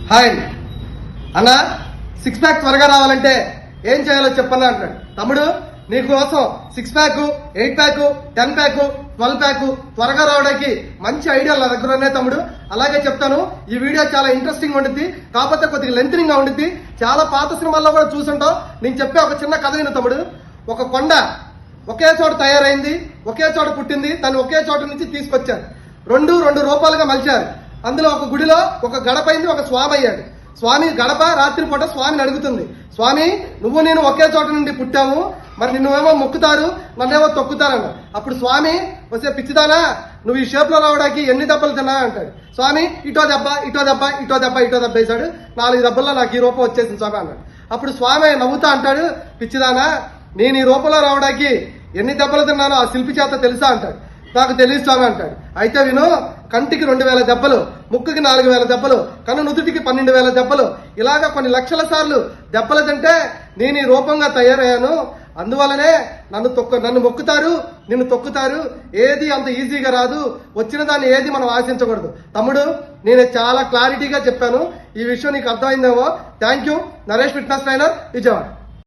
Hi అన్న, 6 pack త్వరగా రావాలంటే ఏం చేయాలో చెప్పన్నా అంటాడు. తమ్ముడు, నీకోసం 6 ప్యాక్, 8 ప్యాక్, 10 ప్యాక్, 12 ప్యాక్ త్వరగా రావడానికి మంచి ఐడియాలు నా దగ్గర ఉన్నాయి తమ్ముడు. అలాగే చెప్తాను. ఈ వీడియో చాలా ఇంట్రెస్టింగ్ ఉండిద్ది, కాకపోతే కొద్దిగా లెంతనింగ్ గా ఉండిద్ది. చాలా పాత సినిమాల్లో కూడా చూసుంటావు. నేను చెప్పే ఒక చిన్న కథ విను తమ్ముడు. ఒక కొండ ఒకే చోట తయారైంది, ఒకే చోట పుట్టింది, తను ఒకే చోట నుంచి తీసుకొచ్చారు. రెండు రూపాలుగా మలిచారు. అందులో ఒక గుడిలో ఒక గడపైంది, ఒక స్వామి అయ్యాడు. స్వామి గడప రాత్రిపూట స్వామిని అడుగుతుంది, స్వామి నువ్వు నేను ఒకే చోట నుండి పుట్టాము, మరి నువ్వేమో మొక్కుతారు, నన్నేమో తొక్కుతారన్న. అప్పుడు స్వామి, వస్తే పిచ్చిదానా, నువ్వు ఈ షేప్ లో రావడానికి ఎన్ని దెబ్బలు తిన్నా అంటాడు. స్వామి ఇటో దెబ్బ, ఇటో దెబ్బ, ఇటో దెబ్బ, ఇటో దెబ్బ వేశాడు. 4 దెబ్బల్లో నాకు ఈ రూపం వచ్చేసింది స్వామి అన్నాడు. అప్పుడు స్వామి నవ్వుతా అంటాడు, పిచ్చిదానా, నేను ఈ రూపంలో రావడానికి ఎన్ని దెబ్బలు తిన్నానో ఆ శిల్పి చేత తెలుసా అంటాడు. నాకు తెలియదు స్వామి అంటాడు. అయితే విను, కంటికి 2000 దెబ్బలు, ముక్కుకి 4000 దెబ్బలు, కన్ను నుదుటికి 12,000 దెబ్బలు, ఇలాగా కొన్ని లక్షల సార్లు దెబ్బలు తింటే నేను ఈ రూపంగా తయారయ్యాను. అందువల్లనే నన్ను మొక్కుతారు, నిన్ను తొక్కుతారు. ఏది అంత ఈజీగా రాదు, వచ్చిన దాన్ని ఏది మనం ఆశించకూడదు. తమ్ముడు, నేను చాలా క్లారిటీగా చెప్పాను. ఈ విషయం నీకు అర్థమైందేమో. Thank you. Naresh fitness trainer, Vijayawada.